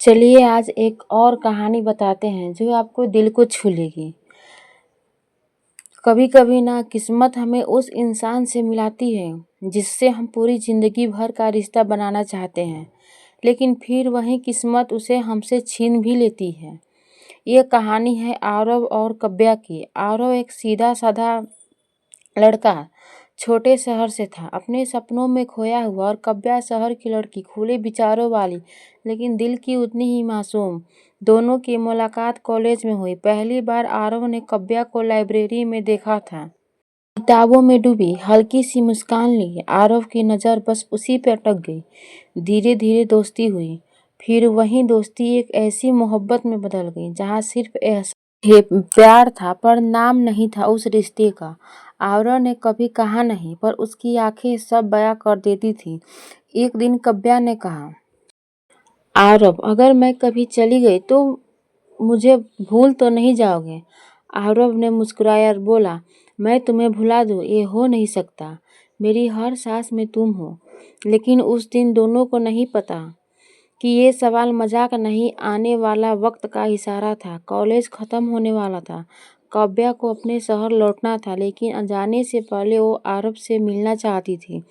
चलिए आज एक और कहानी बताते हैं जो आपको दिल को छू लेगी। कभी कभी ना किस्मत हमें उस इंसान से मिलाती है जिससे हम पूरी जिंदगी भर का रिश्ता बनाना चाहते हैं, लेकिन फिर वही किस्मत उसे हमसे छीन भी लेती है। ये कहानी है आरव और कव्या की। आरव एक सीधा साधा लड़का छोटे शहर से था, अपने सपनों में खोया हुआ, और कव्या शहर की लड़की, खुले विचारों वाली लेकिन दिल की उतनी ही मासूम। दोनों की मुलाकात कॉलेज में हुई। पहली बार आरव ने कव्या को लाइब्रेरी में देखा था। किताबों में डूबी हल्की सी मुस्कान ली। आरव की नज़र बस उसी पर अटक गई। धीरे धीरे दोस्ती हुई। फिर वही दोस्ती एक ऐसी मोहब्बत में बदल गई जहाँ सिर्फ प्यार था पर नाम नहीं था उस रिश्ते का। आरव ने कभी कहा नहीं, पर उसकी आंखें सब बयां कर देती थी। एक दिन कव्या ने कहा, आरव, अगर मैं कभी चली गई तो मुझे भूल तो नहीं जाओगे? आरव ने मुस्कुराया और बोला, मैं तुम्हें भुला दूं, ये हो नहीं सकता। मेरी हर सांस में तुम हो। लेकिन उस दिन दोनों को नहीं पता कि ये सवाल मजाक नहीं, आने वाला वक्त का इशारा था। कॉलेज खत्म होने वाला था। कव्या को अपने शहर लौटना था, लेकिन जाने से पहले वो आरव से मिलना चाहती थी।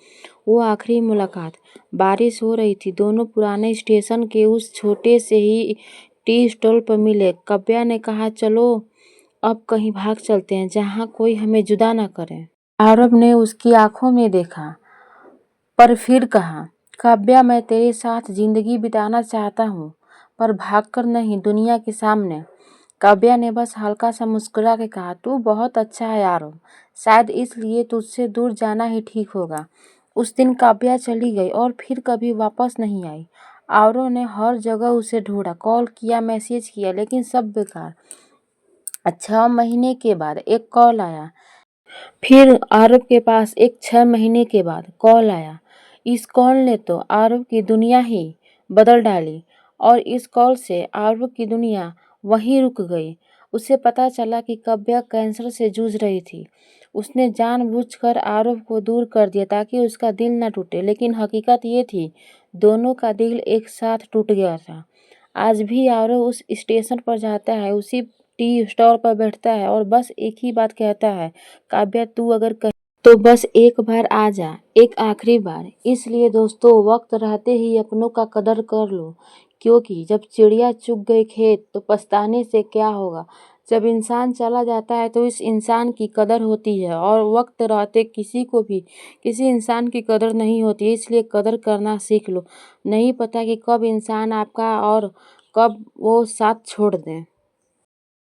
वो आखिरी मुलाकात। बारिश हो रही थी। दोनों पुराने स्टेशन के उस छोटे से ही टी स्टॉल पर मिले। कव्या ने कहा, चलो अब कहीं भाग चलते हैं जहाँ कोई हमें जुदा ना करे। आरव ने उसकी आंखों में देखा, पर फिर कहा, काव्या, मैं तेरे साथ जिंदगी बिताना चाहता हूँ, पर भागकर नहीं, दुनिया के सामने। काव्या ने बस हल्का सा मुस्कुरा के कहा, तू बहुत अच्छा है आरव, शायद इसलिए तुझसे दूर जाना ही ठीक होगा। उस दिन काव्या चली गई और फिर कभी वापस नहीं आई। आरव ने हर जगह उसे ढूंढा, कॉल किया, मैसेज किया, लेकिन सब बेकार। 6 महीने के बाद एक कॉल आया। फिर आरव के पास एक 6 महीने के बाद कॉल आया। इस कॉल ने तो आरव की दुनिया ही बदल डाली, और इस कॉल से आरव की दुनिया वहीं रुक गई। उसे पता चला कि कव्या कैंसर से जूझ रही थी। उसने जानबूझकर आरव को दूर कर दिया ताकि उसका दिल न टूटे, लेकिन हकीकत ये थी, दोनों का दिल एक साथ टूट गया था। आज भी आरव उस स्टेशन पर जाता है, उसी टी स्टॉल पर बैठता है और बस एक ही बात कहता है, काव्या, तू अगर कहीं तो बस एक बार आ जा, एक आखिरी बार। इसलिए दोस्तों, वक्त रहते ही अपनों का कदर कर लो, क्योंकि जब चिड़िया चुग गई खेत तो पछताने से क्या होगा। जब इंसान चला जाता है तो इस इंसान की कदर होती है, और वक्त रहते किसी को भी किसी इंसान की कदर नहीं होती। इसलिए कदर करना सीख लो। नहीं पता कि कब इंसान आपका और कब वो साथ छोड़ दें।